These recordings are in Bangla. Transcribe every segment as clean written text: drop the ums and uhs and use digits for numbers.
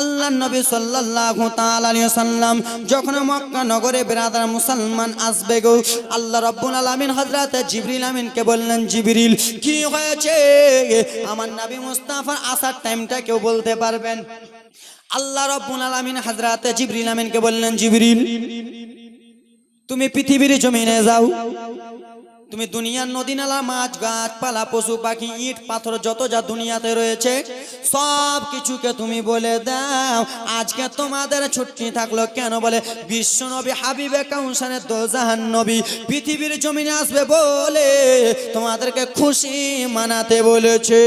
আল্লাহ নবী সাল্লাল্লাহু তাআলা আলাইহি ওয়াসাল্লাম যখন মক্কা নগরে বিরাদার মুসলমান আসবে গো, আল্লাহ রাব্বুল আলামিন হযরত জিবরিল আমিনকে বললেন, জিবরিল কি হয়েছে? আমার নবী মুস্তাফার আসার টাইমটা কেউ বলতে পারবেন? আল্লাহ রাব্বুল আলামিন হযরত জিবরিল আমিনকে বললেন, জিবরিল তুমি পৃথিবীর জমিনে যাও, তুমি দুনিয়ার নদী নালা মাছ গাছপালা পশু পাখি ইট পাথর যত যা দুনিয়াতে রয়েছে সব কিছুকে তুমি বলে দাও আজকে তোমাদের ছুটি থাকলো কেন? বলে বিশ্ব নবী হাবিবে কাউসানে দোজাহান নবী পৃথিবীর জমিনে আসবে বলে তোমাদেরকে খুশি মানাতে বলেছে।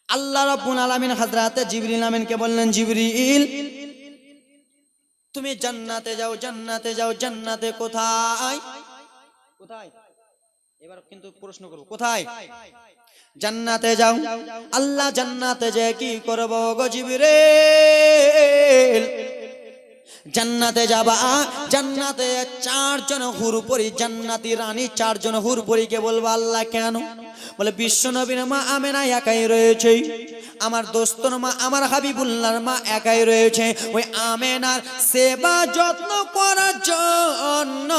আল্লাহ রাব্বুল আলামিন হযরত জিবরিল আমিনকে বললেন, জিবরিল তুমি জান্নাতে যাও, জান্নাতে যাও। জান্নাতে কোথায়? কোথায়? এবার কিন্তু প্রশ্ন করব, কোথায়? জান্নাতে যাও। আল্লাহ জান্নাতে যে কি করব গো জিবরিল? জান্নাতে যাবা, জান্নাতে চারজন হুরপরি জান্নাতি রানী চারজন হুরপরিকে বলবো আল্লাহ কেন? বলে বিশ্ব নবীর মা আমেনা একাই রয়েছে, আমার দোস্তর মা আমার হাবিবুল্লাহর মা একাই রয়েছে, ওই আমেনার সেবা যত্ন করার জন্য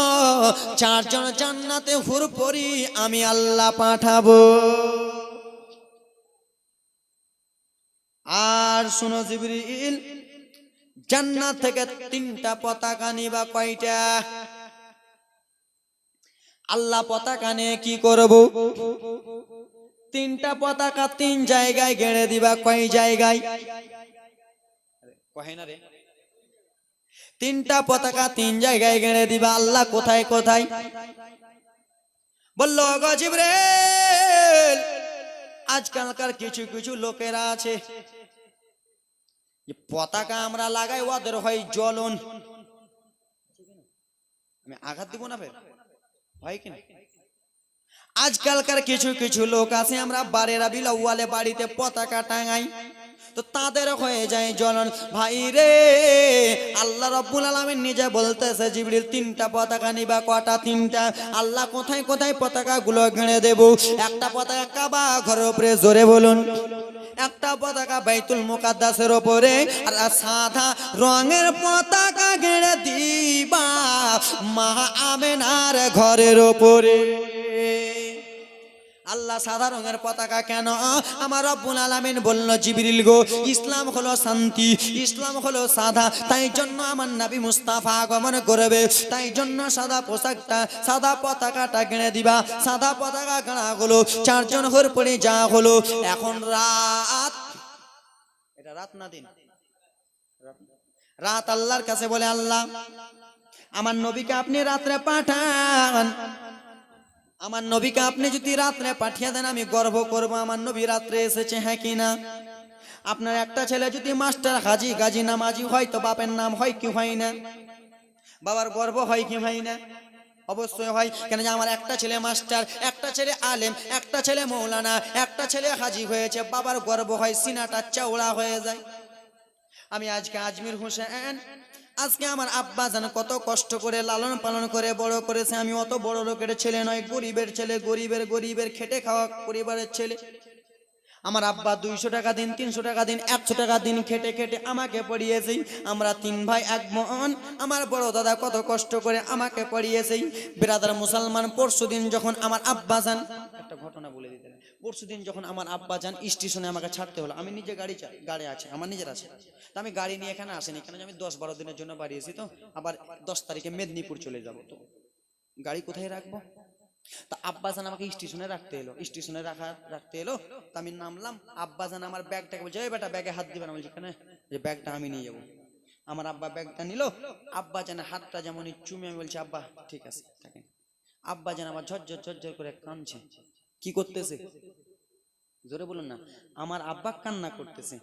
চারজন জান্নাতে হুরপরি আমি আল্লাহ পাঠাবো। আর শুনো জিবরিল, জান্নাত থেকে তিনটা পতাকা নিবা, কয়টা? আল্লাহ পতাকা নিয়ে কি করব? তিনটা পতাকা তিন জায়গায় গেড়ে দিবা, কয় জায়গায়? কয় না রে, তিনটা পতাকা তিন জায়গায় গেড়ে দিবা। আল্লাহ কোথায় কোথায়? বলল গো জিবরিল, আজকালকার কিছু কিছু লোকেরা আছে পতাকা আমরা লাগাই ওদের হয় জ্বলন। আমি আঘাত দিব না ফের, হয় কিনা? আজকালকার কিছু কিছু লোক আছে আমরা বারের রবিউল আউয়ালে বাড়িতে পতাকা টাঙাই, তো তাদের হয়ে যায় জ্বলন। ভাই রে, আল্লাহ রাব্বুল আলামিন নিজে বলতেছে, জিবরিল তিনটা পতাকা নিবা, কটা? তিনটা। আল্লাহ কোথায় কোথায় পতাকা গুলো গেড়ে দেব? একটা পতাকা কাবা ঘরের উপরে, জোরে বলুন। একটা পতাকা বাইতুল মুকাদ্দাসের উপরে, আর সাদা রঙের পতাকা গেড়ে দিবা মা আমেনার ঘরের উপরে। আল্লাহ সাদা রঙের পতাকা কেন? আমার রব্বুল আলামিন বলল, জিবরিল গো ইসলাম হলো শান্তি, ইসলাম হলো সাদা, তাই জন্য আমার নবী মুস্তাফা আগমন করবে, তাই জন্য সাদা পোশাকটা সাদা পতাকাটা গেড়ে দিবা। সাদা পতাকা গাড়া হলো, চারজন হুরপরি যা হলো। এখন রাত, এটা রাত না দিন? রাত। আল্লাহর কাছে বলে, আল্লাহ আমার নবীকে আপনি রাত্রে পাঠান, আমার নবীকে আপনি যদি রাত্রে পাঠিয়ে দেন আমি গর্ব করব আমার নবী রাত্রে এসেছে, হ্যাঁ কি না? আপনার একটা ছেলে যদি মাস্টার হাজি গাজী নামাজি হয় তো বাপের নাম হয় কি হয় না? বাবার গর্ব হয় কি হয় না? অবশ্যই হয়। কেন যে আমার একটা ছেলে মাস্টার, একটা ছেলে আলেম, একটা ছেলে মৌলানা, একটা ছেলে হাজি হয়েছে, বাবার গর্ব হয়, সিনাটা চওড়া হয়ে যায়। আমি আজকে আজমির হোসেন, আজকে আমার আব্বা জান কত কষ্ট করে লালন পালন করে বড় করেছে। আমি অত বড় লোকের ছেলে নয়, গরিবের ছেলে, গরিবের খেটে খাওয়া পরিবারের ছেলে। আমার আব্বা 200 টাকা দিন, 300 টাকা দিন, 100 টাকা দিন খেটে খেটে আমাকে পড়িয়েছে। আমরা 3 ভাই 1 বোন। আমার বড় দাদা কত কষ্ট করে আমাকে পড়িয়েছে। বিরাদার মুসলমান, পরশুদিন যখন আমার আব্বা জান, একটা ঘটনা বলে দিতে, পরশুদিন যখন আমার আব্বা জান স্টেশনে আমাকে ছাড়তে হলো, আমি নিজে গাড়ি আছে, আমার নিজের আছে, তো আমি গাড়ি নিয়ে এখানে আসিনি, কেন আমি 10-12 দিনের জন্য বাড়িয়েছি, তো আবার 10 তারিখে মেদিনীপুর চলে যাব, তো গাড়ি কোথায় রাখবো? তা আব্বাজান আমাকে স্টেশনে রাখতে এলো, স্টেশনে রাখতে এলো, তো আমি নামলাম। আব্বাজান আমার ব্যাগটাকে বলছে, এই বেটা ব্যাগে হাত দিবে না। বলছি কেন? যে ব্যাগটা আমি নিয়ে যাবো। আমার আব্বা ব্যাগটা নিল, আব্বাজানের হাতটা যেমন চুমে আমি বলছি, আব্বা ঠিক আছে থাকেন। আব্বাজান আমার ঝরঝর করে কাঁদছে। কি করতেছে? জোরে বলুন না। আমার আব্বা কান্না করতেছে।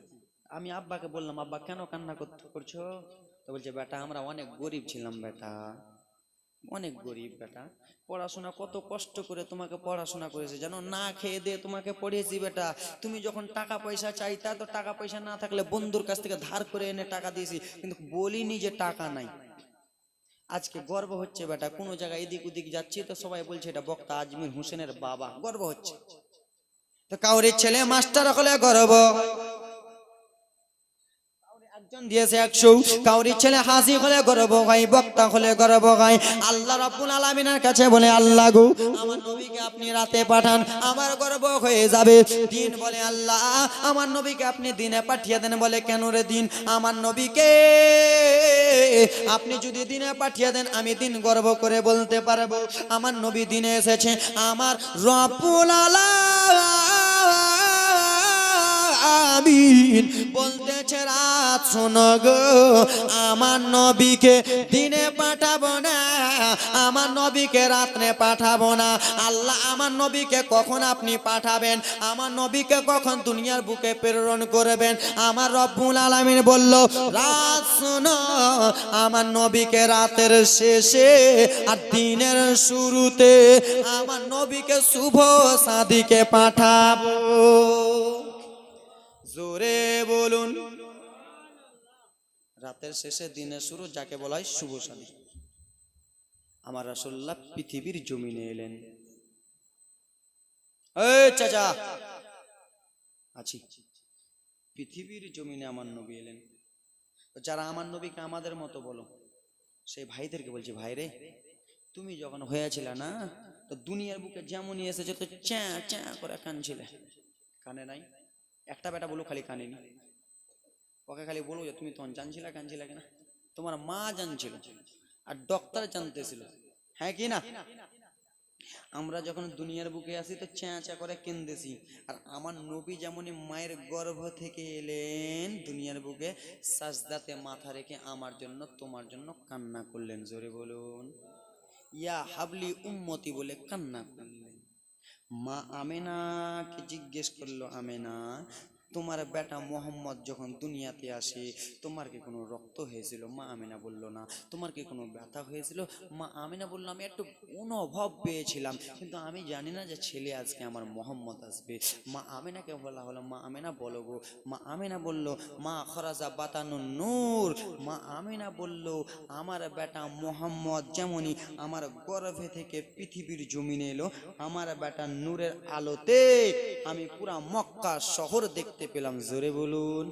আমি আব্বাকে বললাম, আব্বা কেন কান্না করছো? তো বলছে, বেটা আমরা অনেক গরিব ছিলাম বেটা, অনেক গরিব বেটা, পড়াশোনা কত কষ্ট করে তোমাকে পড়াশোনা করেছে জানো, না খেয়ে দিয়ে তোমাকে পড়িয়েছি বেটা। তুমি যখন টাকা পয়সা চাইতা, তো টাকা পয়সা না থাকলে বন্ধুর কাছ থেকে ধার করে এনে টাকা দিয়েছি, কিন্তু বলিনি যে টাকা নাই। আজকে গর্ব হচ্ছে বেটা, কোনো জায়গায় এদিক ওদিক যাচ্ছি তো সবাই বলছে এটা বক্তা আজমির হোসেনের বাবা, গর্ব হচ্ছে। তো কাউরির ছেলে মাস্টার হলে গর্ব, একজন দিয়েছে 100, কাউরির ছেলে হাসি হলে গর্ব হয়, বক্তা হলে গর্ব হয়। আল্লাহ রাব্বুল আলামিনের কাছে বলে, আল্লাহ গো আমার নবীকে আপনি রাতে পাঠান, আমার গর্ব হয়ে যাবে। দিন বলে, আল্লাহ আমার নবীকে আপনি দিনে পাঠিয়ে দেন। বলে, কেন রে দিন? আমার নবীকে আপনি যদি দিনে পাঠিয়ে দেন আমি দিন গর্ব করে বলতে পারবো আমার নবী দিনে এসেছে। আমার রব্বুল আলামিন বলতেছে, রাত শোনো গো, আমার নবীকে দিনে পাঠাবো না, আমার নবীকে রাত্রে পাঠাবো না। আল্লাহ আমার নবীকে কখন আপনি পাঠাবেন, আমার নবীকে কখন দুনিয়ার বুকে প্রেরণ করবেন? আমার রব্বুল আলামিন বলল, রাত শোনো, আমার নবীকে রাতের শেষে আর দিনের শুরুতে আমার নবীকে শুভ সাদিকে পাঠাবো। জোরে বলুন। রাতের শেষে দিনের শুরু যাকে বলা হয় শুভ সাদি। আমার রাসূলুল্লাহ পৃথিবীর জমিনে এলেন। এই চাচা আছি, পৃথিবীর জমিনে আমার নবী এলেন। যারা আমার নবীকে আমাদের মতো বলো, সেই ভাইদেরকে বলছি, ভাই রে তুমি যখন হয়েছিল না, তো দুনিয়ার বুকে যেমনই এসেছে তো চ্যা চ্যা করে কানছিলে, কানে নাই? একটা বেটা বলো খালি কানেনি, ওকে খালি বলো যে তুমি তখন জানছিলা কানছিলা কিনা? তোমার মা জানছিল আর ডক্টর জানতেছিল, হ্যাঁ কি না? আমরা যখন দুনিয়ার বুকে আসি তো চ্যা চ্যা করে কেন্দেছি। আর আমার নবী যেমনই মায়ের গর্ভ থেকে এলেন দুনিয়ার বুকে, সাজদাতে মাথা রেখে আমার জন্য তোমার জন্য কান্না করলেন। জোরে বলুন, ইয়া হাবলি উম্মতি বলে কান্না করলেন। মা আমেনাকে জিজ্ঞেস করলো, আমেনা তোমার বেটা মোহাম্মদ যখন দুনিয়াতে আসে তোমার কি কোনো রক্ত হয়েছিল? মা আমেনা বলল না। তোমার কি কোনো ব্যথা হয়েছিল? মা আমেনা বলল, আমি একটু অনুভব পেয়েছিলাম, কিন্তু আমি জানি না যে ছেলে আজকে আমার মোহাম্মদ আসবে। মা আমেনাকে বলা হলো, মা আমেনা বলো গো। মা আমেনা বলল, মা খরাজা বাতানুন নূর। মা আমেনা বলল, আমার বেটা মোহাম্মদ যেমনই আমার গর্ভে থেকে পৃথিবীর জমিনে এলো, আমার বেটা নূরের আলোতে আমি পুরা মক্কা শহর দেখতে পেলাম। জোরে বলুন।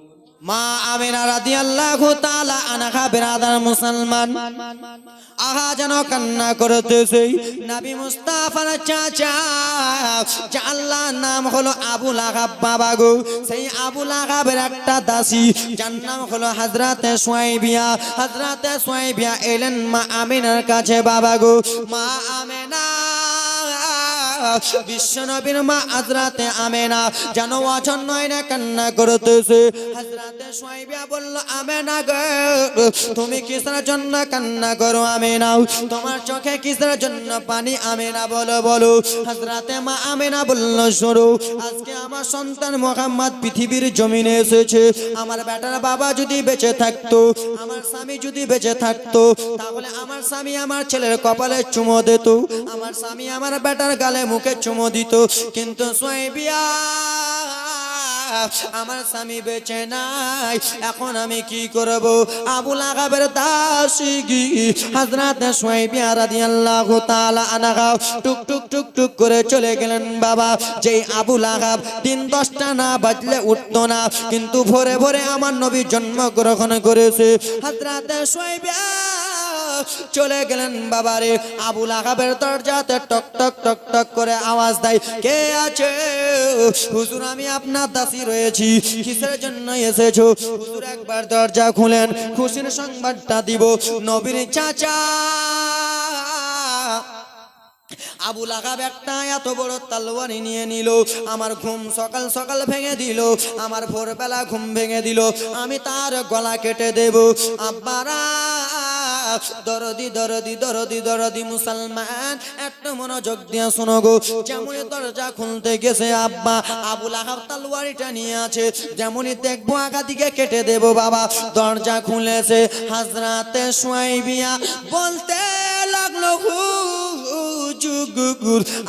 মা আমিনা রাদিয়াল্লাহু তাআলা আনহা বিরাদার মুসলমান আহা যেন কান্না করতেছে। নবী মুস্তাফার চাচা যার আল্লাহর নাম হলো আবু লাহাব বাবা গো, সেই আবু লাহাবের একটা দাসী যার নাম হলো হযরতে সুয়াইবিয়া। হযরতে সুয়াইবিয়া এলেন মা আমিনার কাছে বাবা গো। মা আমিনা বিশ্ব নবীর মা হযরতে আমেনা যেন অচন্ন না কান্না করতেছে। হযরতে সুয়াইবিয়া বলল, আমেনা গো তুমি কিসের জন্য কান্না করো? আমেনা তোমার চোখে কিসের জন্য পানি? আমেনা বলো বলো। হযরতে মা আমেনা বলল, শোনো, আজকে আমার সন্তান মুহাম্মদ পৃথিবীর জমিনে এসেছে। আমার বেটার বাবা যদি বেঁচে থাকতো, আমার স্বামী যদি বেঁচে থাকতো, তাহলে আমার স্বামী আমার ছেলের কপালে চুমো দিত, আমার স্বামী আমার বেটার গালে মুখে চুমো দিত। কিন্তু সুয়াইবিয়া আমার স্বামী বেঁচে নাই, এখন আমি কি করব? আবু লাহাবের দাসী হযরতে সুয়াইবিয়া রাদিয়াল্লাহু তাআলা আনহা টুক টুক টুক টুক করে চলে গেলেন বাবা। যেই আবু লাহাব দিন 10টা না বাজলে উঠতো না, কিন্তু ভোরে ভোরে আমার নবী জন্মগ্রহণ করেছে। হযরতে সুয়াইবিয়া চলে গেলেন বাবারে। আবু লাহাবের দরজাতে টক টক টক টক করে আওয়াজ দেয়, কে আছে? হুজুর আমি আপনার দাসী রয়েছি। কিসের জন্য এসেছো? হুজুর একবার দরজা খুলেন, খুশির সংবাদটা দিব। নবীর চাচা আবু লাহাব একটা এত বড় তলোয়ার নিয়ে নিল, আমার ঘুম সকাল সকাল ভেঙে দিল, আমার ভোরবেলা ঘুম ভেঙে দিল, আমি তার গলা কেটে দেব। আব্বারা দরদি দরদি দরদি দরদি মুসলমান একটু মনোযোগ দিয়ে শোনো গো। যেমনই দরজা খুলতে গেছে আব্বা, আবু লাহাব তলোয়ারটা নিয়ে আছে, যেমনই দেখবো আগা দিকে কেটে দেব বাবা। দরজা খুলেছে, হযরতে সুয়াইবিয়া বলতে লাগলো,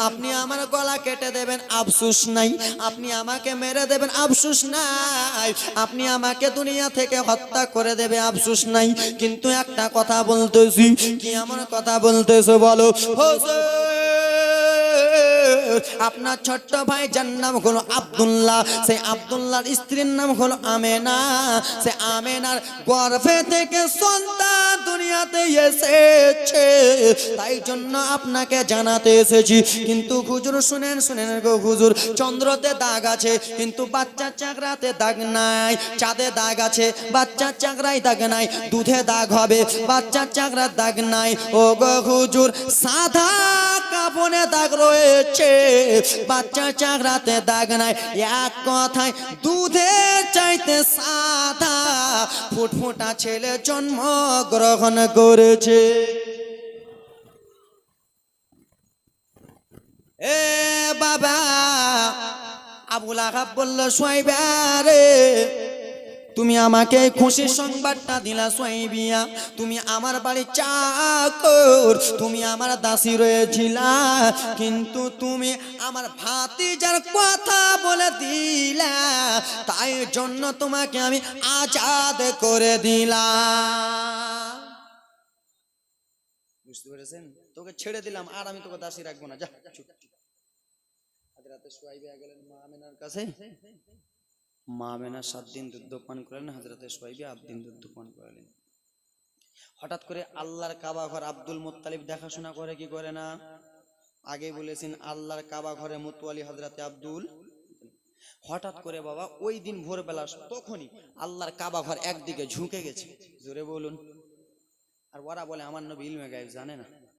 আপনি আমার গলা কেটে দেবেন আফসোস নাই, আপনি আমাকে মেরে দেবেন আফসোস নাই, আপনি আমাকে দুনিয়া থেকে হত্যা করে দেবে আফসোস নাই, কিন্তু একটা কথা বলতেছি। কি এমন কথা বলতেছো বলো? আপনার ছোট্ট ভাই যার নাম হলো আব্দুল্লাহ, সেই আব্দুল্লাহর স্ত্রীর নাম হলো আমেনা। সে আমেনার গর্ভে থেকে সন্তান দুনিয়াতে এসেছে, তাই জন্য আপনাকে জানাতে এসেছি। কিন্তু হুজুর শুনেন শুনেন গো হুজুর, চন্দ্রতে দাগ আছে কিন্তু বাচ্চার চাকরাতে দাগ নাই, চাঁদে দাগ আছে বাচ্চার চাকরায় দাগ নাই, দুধে দাগ হবে বাচ্চার চাকরার দাগ নাই। ও গো হুজুর, সাদা কাপড়ে দাগ রয়েছে বাচ্চার চাকরাতে দাগ নাই। এক কথায় দুধের চাইতে সাদা ফুটফুটা ছেলে জন্ম গ্রহণ করেছে। এ বাবা, আবুল আহাব বলল, সুয়াইবা রে, তুমি আমাকে খুশির সংবাদটা দিলা সুয়াইবিয়া, তুমি আমার বাড়ি চাকর, তুমি আমার দাসী রয়েছিলা, কিন্তু তুমি আমার ভাতিজার কথা বলে দিলা, তাই জন্য তোমাকে আমি আজাদ করে দিলাম। বুঝতে পেরেছেন? তোকে ছেড়ে দিলাম, আর আমি তোকে দাসী রাখবো না, যা। হযরত সুয়াইবা গেলেন মা আমেনার কাছে। মা আমেনা 7 দিন দুধ পান করলেন, হযরত সুয়াইবা 8 দিন দুধ পান করলেন। হঠাৎ করে আল্লাহর কাবা ঘর আব্দুল মুত্তালিব দেখাশোনা করে কি করে না? আগে বলেছেন আল্লাহর কাবা ঘরে মুতওয়ালি হযরত আব্দুল। হঠাৎ করে বাবা ওই দিন ভোরবেলা তখনই আল্লাহর কাবা ঘর একদিকে ঝুঁকে গেছে, জোরে বলুন। আর ওরা বলে আমার নবী ইলমে গায়েব জানে না।